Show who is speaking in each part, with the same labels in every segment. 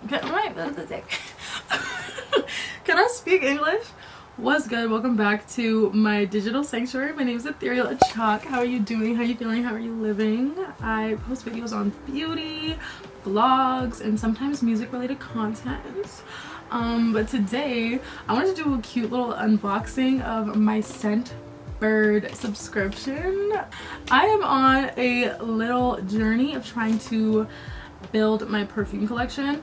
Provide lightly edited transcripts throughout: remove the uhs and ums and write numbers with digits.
Speaker 1: Can I speak English? What's good? Welcome back to my digital sanctuary. My name is Ethereal Chalk. How are you doing? How are you feeling? How are you living? I post videos on beauty, vlogs, and sometimes music related content. But today I wanted to do a cute little unboxing of my Scentbird subscription. I am on a little journey of trying to build my perfume collection,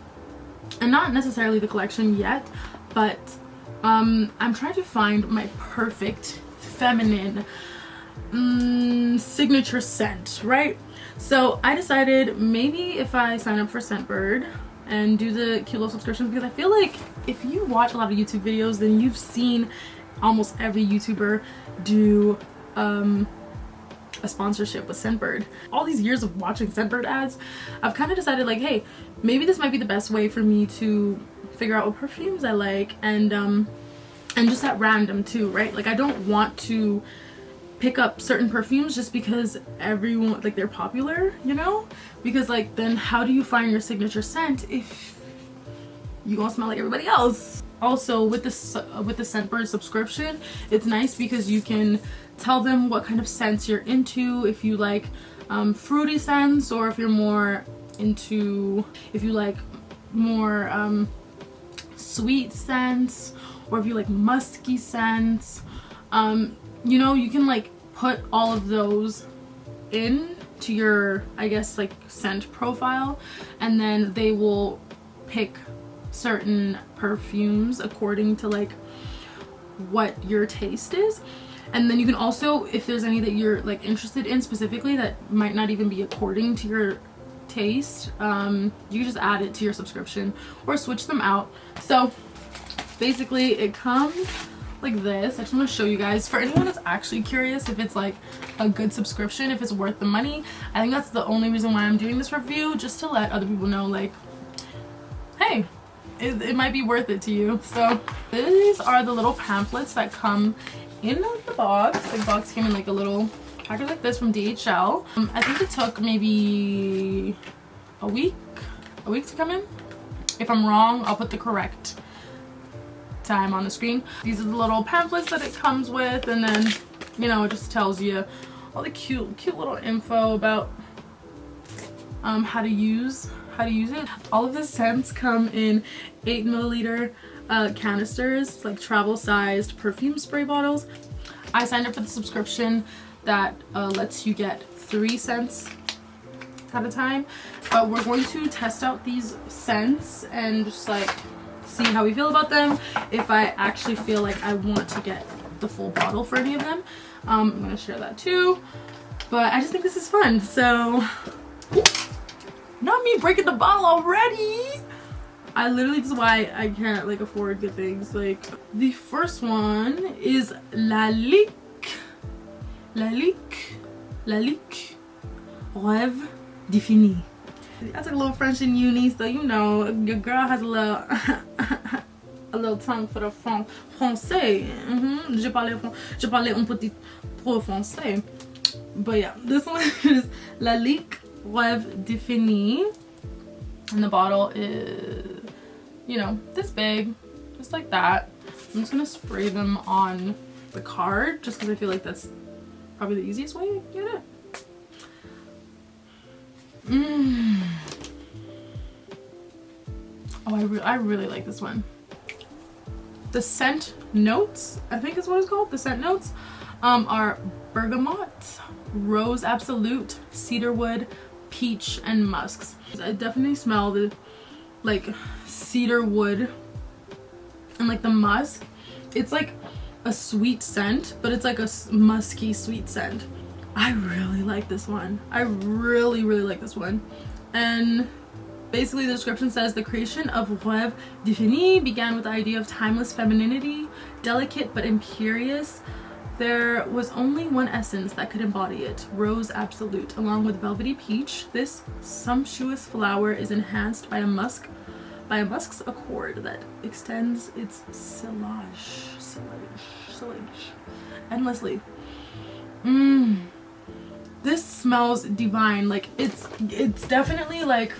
Speaker 1: and not necessarily the collection yet, but I'm trying to find my perfect feminine signature scent, right? So I decided maybe if I sign up for Scentbird and do the cute little subscriptions, because I feel like if you watch a lot of YouTube videos, then you've seen almost every YouTuber do a sponsorship with Scentbird. All these years of watching Scentbird ads, I've kind of decided like, hey, maybe this might be the best way for me to figure out what perfumes I like, and just at random too, right? Like I don't want to pick up certain perfumes just because everyone, like, they're popular, you know? Because like, then how do you find your signature scent if you gonna smell like everybody else? Also with the Scentbird subscription, it's nice because you can tell them what kind of scents you're into, if you like fruity scents, or if you're more into, if you like more sweet scents, or if you like musky scents. You know, you can like put all of those in to your, I guess, like scent profile, and then they will pick certain perfumes according to like what your taste is. And then you can also, if there's any that you're like interested in specifically that might not even be according to your taste, you can just add it to your subscription or switch them out. So basically it comes like this. I just want to show you guys, for anyone that's actually curious if it's like a good subscription, if it's worth the money. I think that's the only reason why I'm doing this review, just to let other people know, like, hey, it might be worth it to you. So these are the little pamphlets that come in the box. The box came in like a little package like this from DHL. I think it took maybe a week to come in. If I'm wrong, I'll put the correct time on the screen. These are the little pamphlets that it comes with, and then, you know, it just tells you all the cute little info about how to use it. All of the scents come in 8 milliliter canisters, like travel sized perfume spray bottles. I signed up for the subscription that lets you get 3 scents at a time, but we're going to test out these scents and just like see how we feel about them, if I actually feel like I want to get the full bottle for any of them. I'm gonna share that too, but I just think this is fun. So not me breaking the bottle already. I literally, this is why I can't like afford good things. Like the first one is LALIQUE Rêve défini. I took a little French in uni, so you know your girl has a little a little tongue for the français. Je parlais un petit peu français. But yeah, this one is LALIQUE Rêve défini, and the bottle is, you know, this big, just like that. I'm just gonna spray them on the card just because I feel like that's probably the easiest way to get it. Oh, I really like this one. The scent notes, I think is what it's called. The scent notes are bergamot, rose absolute, cedarwood, peach, and musks. I definitely smell the like cedarwood and like the musk. It's like a sweet scent, but it's like a musky sweet scent. I really like this one. I really like this one. And basically the description says the creation of Rêve défini began with the idea of timeless femininity, delicate but imperious. There was only one essence that could embody it, rose absolute. Along with velvety peach, this sumptuous flower is enhanced by a musk's accord that extends its sillage endlessly. This smells divine. Like it's definitely like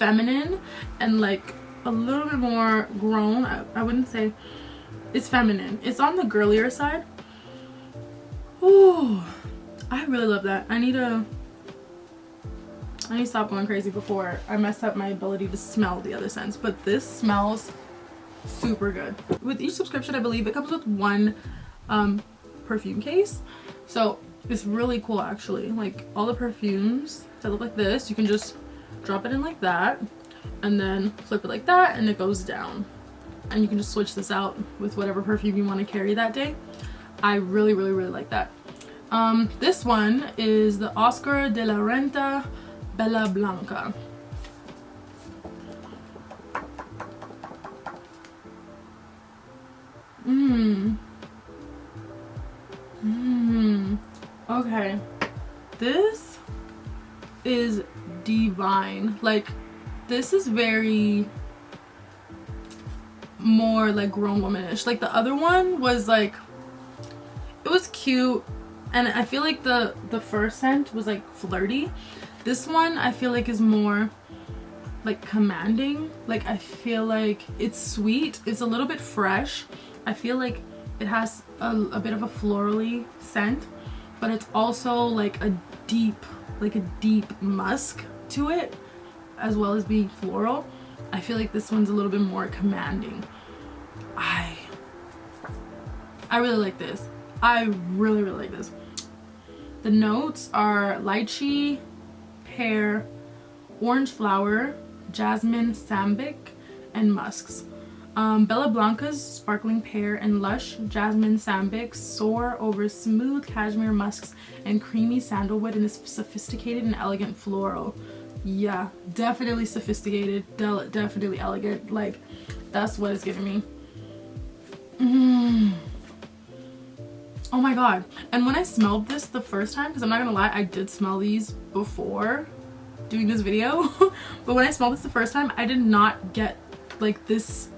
Speaker 1: feminine and like a little bit more grown. I wouldn't say it's feminine. It's on the girlier side. Oh, I really love that. I need to stop going crazy before I mess up my ability to smell the other scents. But this smells super good. With each subscription, I believe it comes with one perfume case. So it's really cool actually. Like all the perfumes that look like this, you can just drop it in like that and then flip it like that and it goes down. And you can just switch this out with whatever perfume you want to carry that day. I really like that. This one is the Oscar de la Renta Bella Blanca. Okay, this is divine. Like this is very more like grown womanish. Like the other one was like, it was cute, and I feel like the first scent was like flirty. This one I feel like is more like commanding. Like I feel like it's sweet, it's a little bit fresh. I feel like it has a bit of a florally scent, but it's also like a deep musk to it, as well as being floral. I feel like this one's a little bit more commanding. I really like this. I really like this. The notes are lychee, pear, orange flower, jasmine, sambic, and musks. Bella Blanca's sparkling pear and lush jasmine sambic soar over smooth cashmere musks and creamy sandalwood in this sophisticated and elegant floral. Yeah, definitely sophisticated, definitely elegant. Like that's what it's giving me. Oh my god. And when I smelled this the first time, because I'm not gonna lie, I did smell these before doing this video, but when I smelled this the first time, I did not get like this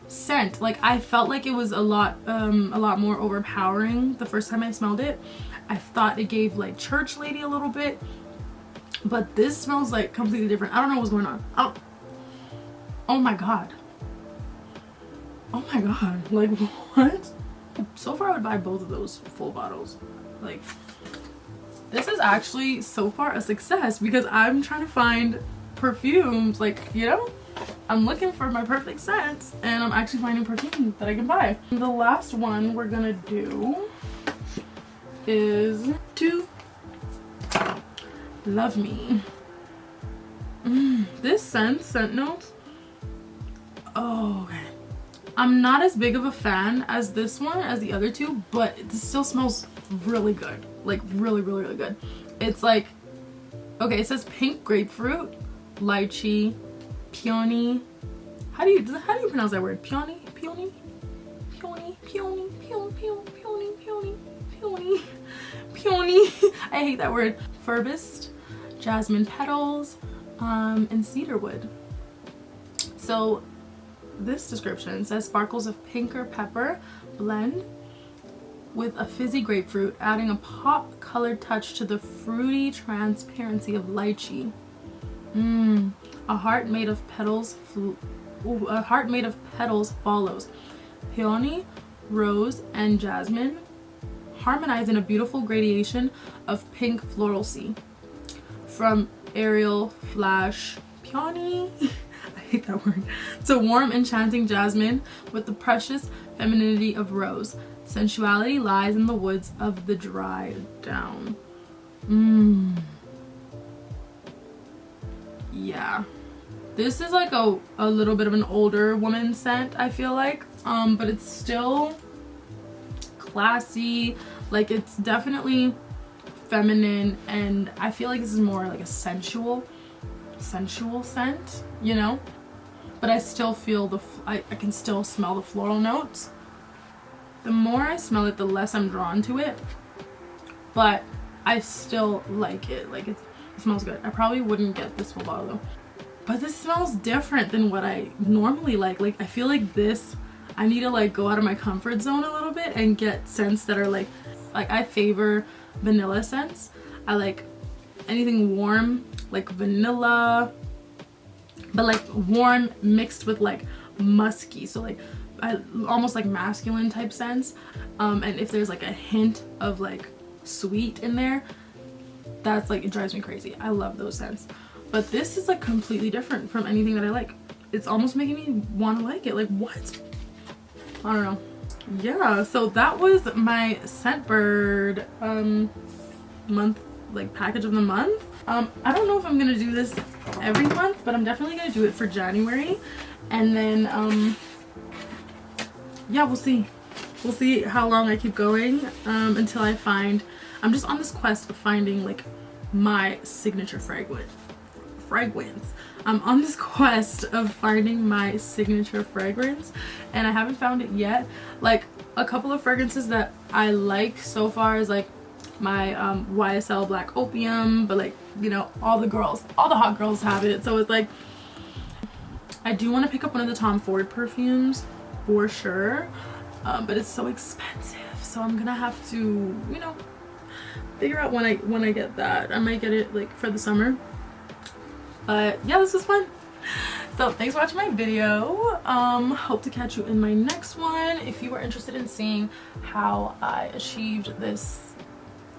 Speaker 1: scent. Like I felt like it was a lot more overpowering the first time I smelled it. I thought it gave like church lady a little bit, but this smells like completely different. I don't know what's going on. Oh my god. Oh my god. Like what? So far I would buy both of those full bottles. Like this is actually so far a success because I'm trying to find perfumes, like, you know, I'm looking for my perfect scents and I'm actually finding perfume that I can buy. The last one we're gonna do is TOUS Love Me. This scent notes. Oh, okay. I'm not as big of a fan as this one, as the other two, but it still smells really good. Like really good. It's like, okay, it says pink grapefruit, lychee, peony. How do you pronounce that word? Peony? I hate that word. Furbist, jasmine petals, and cedarwood. So this description says sparkles of pinker pepper blend with a fizzy grapefruit, adding a pop colored touch to the fruity transparency of lychee. A heart made of petals follows. Peony, rose, and jasmine harmonize in a beautiful gradation of pink floralcy. From aerial flash peony, I hate that word, to warm enchanting jasmine with the precious femininity of rose. Sensuality lies in the woods of the dried down. Yeah, this is like a little bit of an older woman scent, I feel like, but it's still classy. Like it's definitely feminine, and I feel like this is more like a sensual scent, you know, but I still feel I can still smell the floral notes. The more I smell it, the less I'm drawn to it, but I still like it. Like it smells good. I probably wouldn't get this full bottle though, but this smells different than what I normally like. Like I feel like this, I need to like go out of my comfort zone a little bit and get scents that are like I favor vanilla scents. I like anything warm, like vanilla, but like warm mixed with like musky, so like almost like masculine type scents. And if there's like a hint of like sweet in there, that's like, it drives me crazy. I love those scents, but this is like completely different from anything that I like. It's almost making me want to like it. Like, what? I don't know. Yeah, so that was my Scentbird month, like package of the month. I don't know if I'm gonna do this every month, but I'm definitely gonna do it for January, and then yeah, we'll see how long I keep going until I find, I'm just on this quest of finding like my signature fragrance. I'm on this quest of finding my signature fragrance, and I haven't found it yet. Like, a couple of fragrances that I like so far is like my YSL Black Opium, but like, you know, all the hot girls have it, so it's like, I do want to pick up one of the Tom Ford perfumes for sure, but it's so expensive, so I'm gonna have to, you know, figure out when I get that. I might get it like for the summer. But yeah, this was fun. So thanks for watching my video. Hope to catch you in my next one. If you are interested in seeing how I achieved this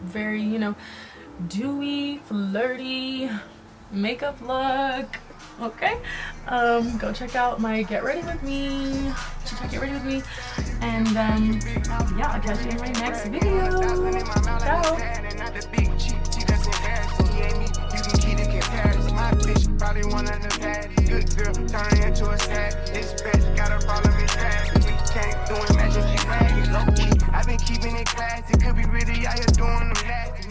Speaker 1: very, you know, dewy, flirty makeup look, okay, go check out my Get Ready With Me. Get Ready With Me. And yeah, I'll catch you in my next video. Ciao. Probably one of the baddest. Good girl, turn into a sad. This bitch got a problem in trash. We can't do it, imagine she ragged. Low key, I've been keeping it classy. Could be really out here doing them nasty.